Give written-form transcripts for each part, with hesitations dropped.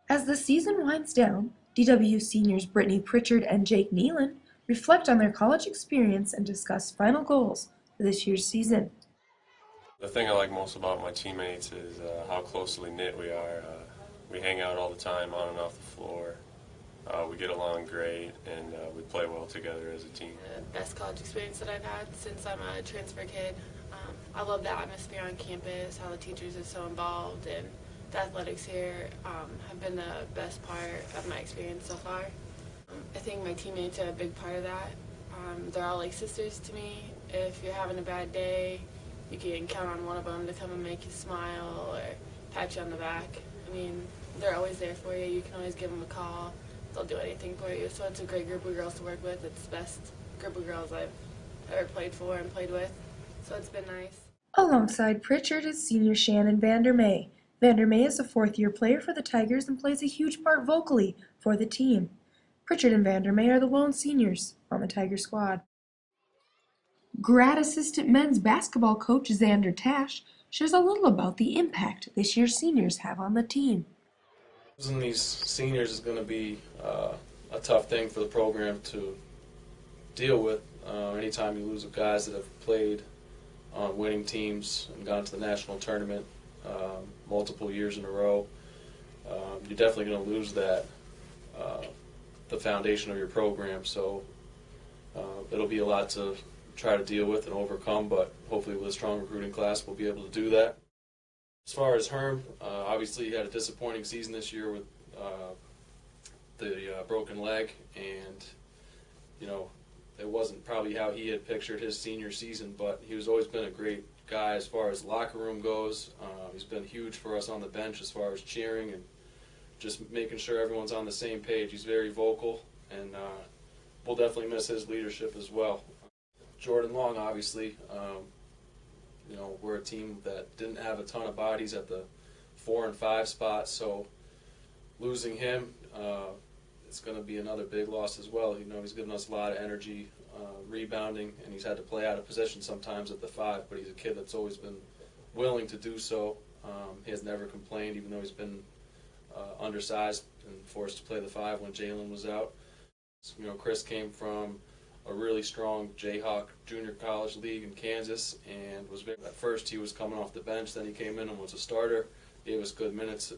As the season winds down, DW seniors Brittany Pritchard and Jake Nealon reflect on their college experience and discuss final goals for this year's season. The thing I like most about my teammates is how closely knit we are. We hang out all the time on and off the floor. We get along great, and we play well together as a team. The best college experience that I've had since I'm a transfer kid. I love the atmosphere on campus, how the teachers are so involved, and the athletics here have been the best part of my experience so far. I think my teammates are a big part of that. They're all like sisters to me. If you're having a bad day, you can count on one of them to come and make you smile or pat you on the back. I mean, they're always there for you. You can always give them a call. They'll do anything for you. So it's a great group of girls to work with. It's the best group of girls I've ever played for and played with. So it's been nice. Alongside Pritchard is senior Shannon Vandermeer. Vandermeer is a fourth-year player for the Tigers and plays a huge part vocally for the team. Pritchard and Vandermeer are the lone seniors on the Tiger squad. Grad assistant men's basketball coach Xander Tash shares a little about the impact this year's seniors have on the team. Losing these seniors is going to be a tough thing for the program to deal with. Anytime you lose guys that have played on winning teams and gone to the national tournament multiple years in a row, you're definitely going to lose that, the foundation of your program. So it'll be a lot to try to deal with and overcome, but hopefully with a strong recruiting class we'll be able to do that. As far as Herm, obviously he had a disappointing season this year with the broken leg, and you know, it wasn't probably how he had pictured his senior season, but he's always been a great guy as far as locker room goes. He's been huge for us on the bench as far as cheering and just making sure everyone's on the same page. He's very vocal, and we'll definitely miss his leadership as well. Jordan Long, obviously, you know, we're a team that didn't have a ton of bodies at the 4 and 5 spots, so losing him, it's going to be another big loss as well. You know, he's given us a lot of energy, rebounding, and he's had to play out of position sometimes at the 5, but he's a kid that's always been willing to do so. He has never complained, even though he's been undersized and forced to play the 5 when Jalen was out. So, you know, Chris came from a really strong Jayhawk junior college league in Kansas, and at first he was coming off the bench, then he came in and was a starter, gave us good minutes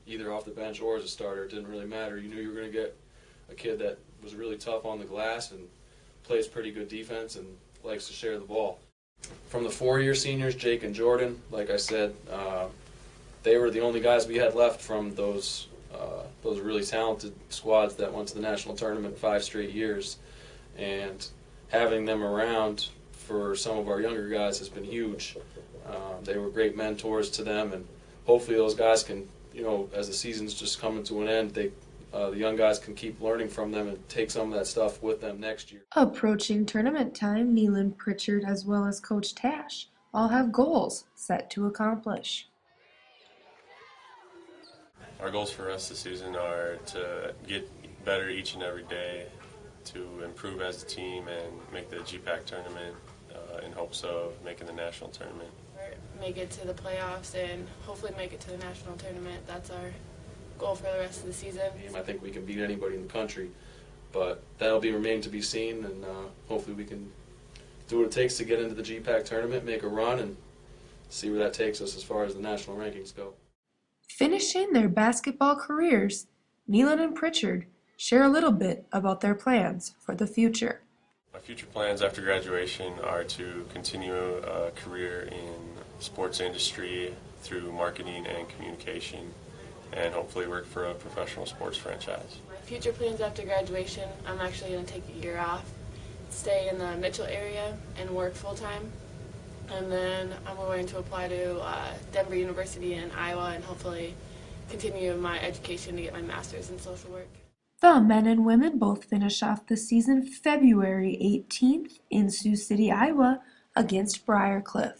either off the bench or as a starter. It didn't really matter. You knew you were going to get a kid that was really tough on the glass and plays pretty good defense and likes to share the ball. From the 4-year seniors, Jake and Jordan, like I said, they were the only guys we had left from those really talented squads that went to the national tournament 5 straight years. And having them around for some of our younger guys has been huge. They were great mentors to them, and hopefully those guys can, you know, as the season's just coming to an end, the young guys can keep learning from them and take some of that stuff with them next year. Approaching tournament time, Nealon, Pritchard, as well as Coach Tash all have goals set to accomplish. Our goals for us this season are to get better each and every day, to improve as a team and make the GPAC tournament in hopes of making the national tournament. Make it to the playoffs and hopefully make it to the national tournament. That's our goal for the rest of the season. I think we can beat anybody in the country, but that'll remain to be seen, and hopefully we can do what it takes to get into the GPAC tournament, make a run, and see where that takes us as far as the national rankings go. Finishing their basketball careers, Nealon and Pritchard share a little bit about their plans for the future. My future plans after graduation are to continue a career in sports industry through marketing and communication, and hopefully work for a professional sports franchise. My future plans after graduation, I'm actually going to take a year off, stay in the Mitchell area and work full-time, and then I'm going to apply to Denver University in Iowa and hopefully continue my education to get my master's in social work. The men and women both finish off the season February 18th in Sioux City, Iowa against Briarcliff.